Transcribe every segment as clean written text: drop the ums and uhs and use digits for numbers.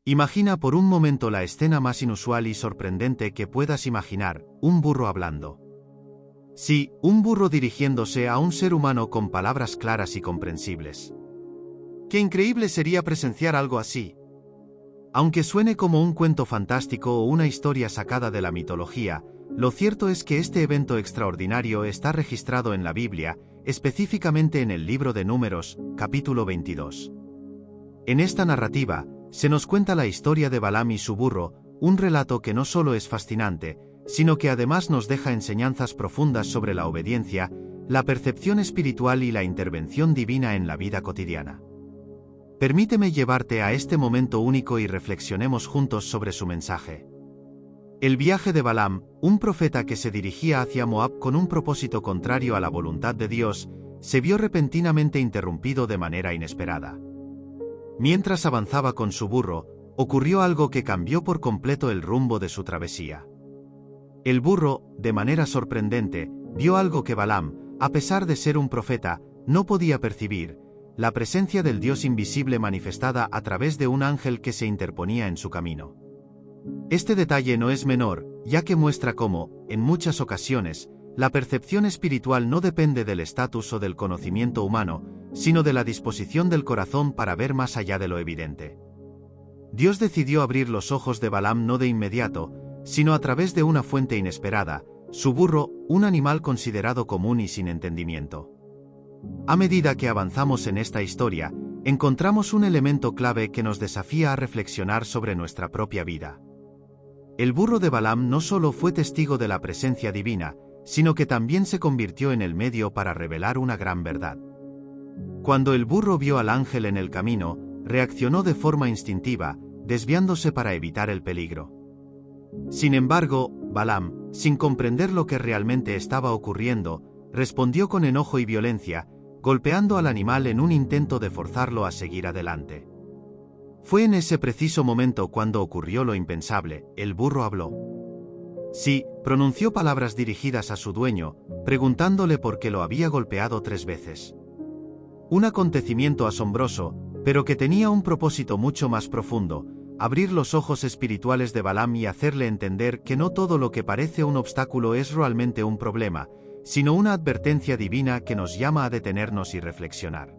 Imagina por un momento la escena más inusual y sorprendente que puedas imaginar, un burro hablando. Sí, un burro dirigiéndose a un ser humano con palabras claras y comprensibles. ¡Qué increíble sería presenciar algo así! Aunque suene como un cuento fantástico o una historia sacada de la mitología, lo cierto es que este evento extraordinario está registrado en la Biblia, específicamente en el libro de Números, capítulo 22. En esta narrativa, se nos cuenta la historia de Balaam y su burro, un relato que no solo es fascinante, sino que además nos deja enseñanzas profundas sobre la obediencia, la percepción espiritual y la intervención divina en la vida cotidiana. Permíteme llevarte a este momento único y reflexionemos juntos sobre su mensaje. El viaje de Balaam, un profeta que se dirigía hacia Moab con un propósito contrario a la voluntad de Dios, se vio repentinamente interrumpido de manera inesperada. Mientras avanzaba con su burro, ocurrió algo que cambió por completo el rumbo de su travesía. El burro, de manera sorprendente, vio algo que Balaam, a pesar de ser un profeta, no podía percibir: la presencia del Dios invisible manifestada a través de un ángel que se interponía en su camino. Este detalle no es menor, ya que muestra cómo, en muchas ocasiones, la percepción espiritual no depende del estatus o del conocimiento humano, sino de la disposición del corazón para ver más allá de lo evidente. Dios decidió abrir los ojos de Balaam no de inmediato, sino a través de una fuente inesperada: su burro, un animal considerado común y sin entendimiento. A medida que avanzamos en esta historia, encontramos un elemento clave que nos desafía a reflexionar sobre nuestra propia vida. El burro de Balaam no solo fue testigo de la presencia divina, sino que también se convirtió en el medio para revelar una gran verdad. Cuando el burro vio al ángel en el camino, reaccionó de forma instintiva, desviándose para evitar el peligro. Sin embargo, Balaam, sin comprender lo que realmente estaba ocurriendo, respondió con enojo y violencia, golpeando al animal en un intento de forzarlo a seguir adelante. Fue en ese preciso momento cuando ocurrió lo impensable: el burro habló. Sí, pronunció palabras dirigidas a su dueño, preguntándole por qué lo había golpeado 3 veces. Un acontecimiento asombroso, pero que tenía un propósito mucho más profundo: abrir los ojos espirituales de Balaam y hacerle entender que no todo lo que parece un obstáculo es realmente un problema, sino una advertencia divina que nos llama a detenernos y reflexionar.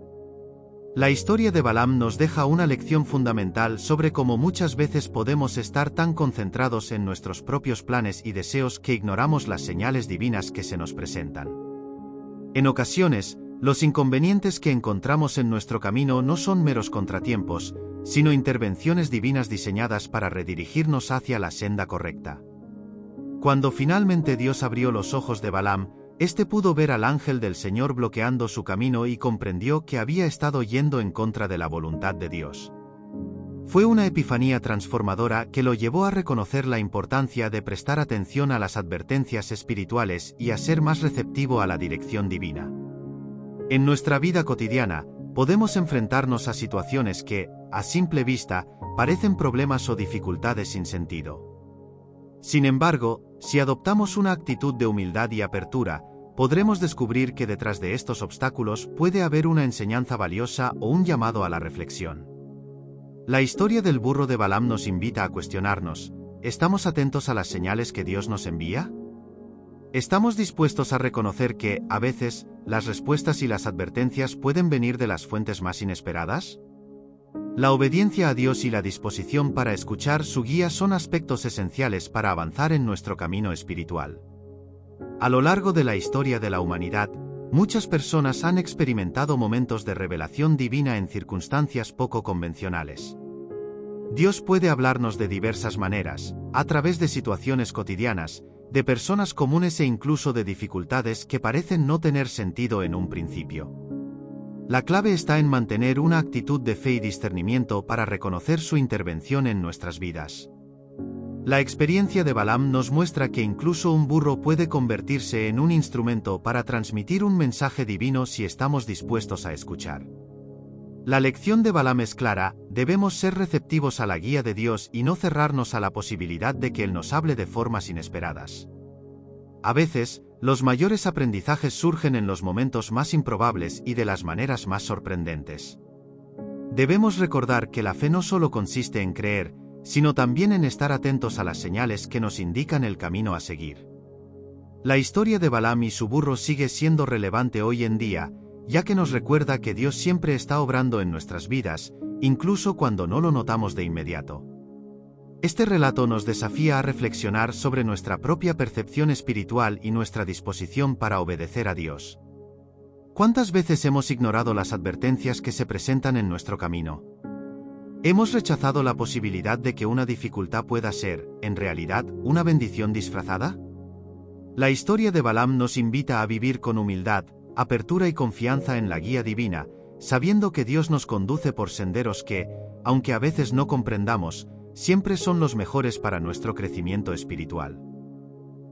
La historia de Balaam nos deja una lección fundamental sobre cómo muchas veces podemos estar tan concentrados en nuestros propios planes y deseos que ignoramos las señales divinas que se nos presentan. En ocasiones, los inconvenientes que encontramos en nuestro camino no son meros contratiempos, sino intervenciones divinas diseñadas para redirigirnos hacia la senda correcta. Cuando finalmente Dios abrió los ojos de Balaam, este pudo ver al ángel del Señor bloqueando su camino y comprendió que había estado yendo en contra de la voluntad de Dios. Fue una epifanía transformadora que lo llevó a reconocer la importancia de prestar atención a las advertencias espirituales y a ser más receptivo a la dirección divina. En nuestra vida cotidiana, podemos enfrentarnos a situaciones que, a simple vista, parecen problemas o dificultades sin sentido. Sin embargo, si adoptamos una actitud de humildad y apertura, podremos descubrir que detrás de estos obstáculos puede haber una enseñanza valiosa o un llamado a la reflexión. La historia del burro de Balaam nos invita a cuestionarnos: ¿estamos atentos a las señales que Dios nos envía? ¿Estamos dispuestos a reconocer que, a veces, las respuestas y las advertencias pueden venir de las fuentes más inesperadas? La obediencia a Dios y la disposición para escuchar su guía son aspectos esenciales para avanzar en nuestro camino espiritual. A lo largo de la historia de la humanidad, muchas personas han experimentado momentos de revelación divina en circunstancias poco convencionales. Dios puede hablarnos de diversas maneras, a través de situaciones cotidianas, de personas comunes e incluso de dificultades que parecen no tener sentido en un principio. La clave está en mantener una actitud de fe y discernimiento para reconocer su intervención en nuestras vidas. La experiencia de Balaam nos muestra que incluso un burro puede convertirse en un instrumento para transmitir un mensaje divino si estamos dispuestos a escuchar. La lección de Balaam es clara: debemos ser receptivos a la guía de Dios y no cerrarnos a la posibilidad de que Él nos hable de formas inesperadas. A veces, los mayores aprendizajes surgen en los momentos más improbables y de las maneras más sorprendentes. Debemos recordar que la fe no solo consiste en creer, sino también en estar atentos a las señales que nos indican el camino a seguir. La historia de Balaam y su burro sigue siendo relevante hoy en día, ya que nos recuerda que Dios siempre está obrando en nuestras vidas, incluso cuando no lo notamos de inmediato. Este relato nos desafía a reflexionar sobre nuestra propia percepción espiritual y nuestra disposición para obedecer a Dios. ¿Cuántas veces hemos ignorado las advertencias que se presentan en nuestro camino? ¿Hemos rechazado la posibilidad de que una dificultad pueda ser, en realidad, una bendición disfrazada? La historia de Balaam nos invita a vivir con humildad, apertura y confianza en la guía divina, sabiendo que Dios nos conduce por senderos que, aunque a veces no comprendamos, siempre son los mejores para nuestro crecimiento espiritual.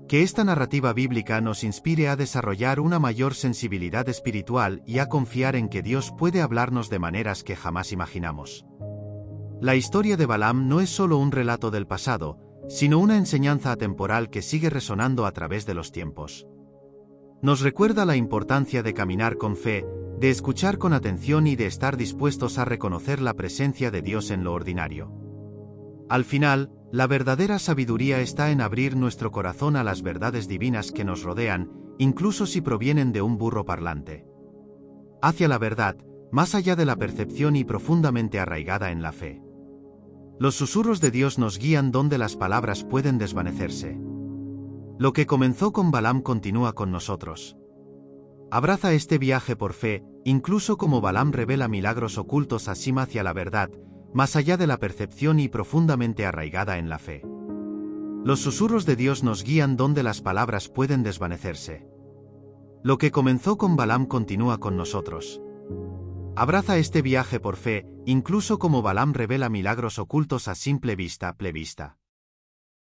Que esta narrativa bíblica nos inspire a desarrollar una mayor sensibilidad espiritual y a confiar en que Dios puede hablarnos de maneras que jamás imaginamos. La historia de Balaam no es solo un relato del pasado, sino una enseñanza atemporal que sigue resonando a través de los tiempos. Nos recuerda la importancia de caminar con fe, de escuchar con atención y de estar dispuestos a reconocer la presencia de Dios en lo ordinario. Al final, la verdadera sabiduría está en abrir nuestro corazón a las verdades divinas que nos rodean, incluso si provienen de un burro parlante. Hacia la verdad, más allá de la percepción y profundamente arraigada en la fe. Los susurros de Dios nos guían donde las palabras pueden desvanecerse. Lo que comenzó con Balaam continúa con nosotros. Abraza este viaje por fe, incluso como Balaam revela milagros ocultos así hacia la verdad, más allá de la percepción y profundamente arraigada en la fe. Los susurros de Dios nos guían donde las palabras pueden desvanecerse. Lo que comenzó con Balaam continúa con nosotros. Abraza este viaje por fe, incluso como Balaam revela milagros ocultos a simple vista.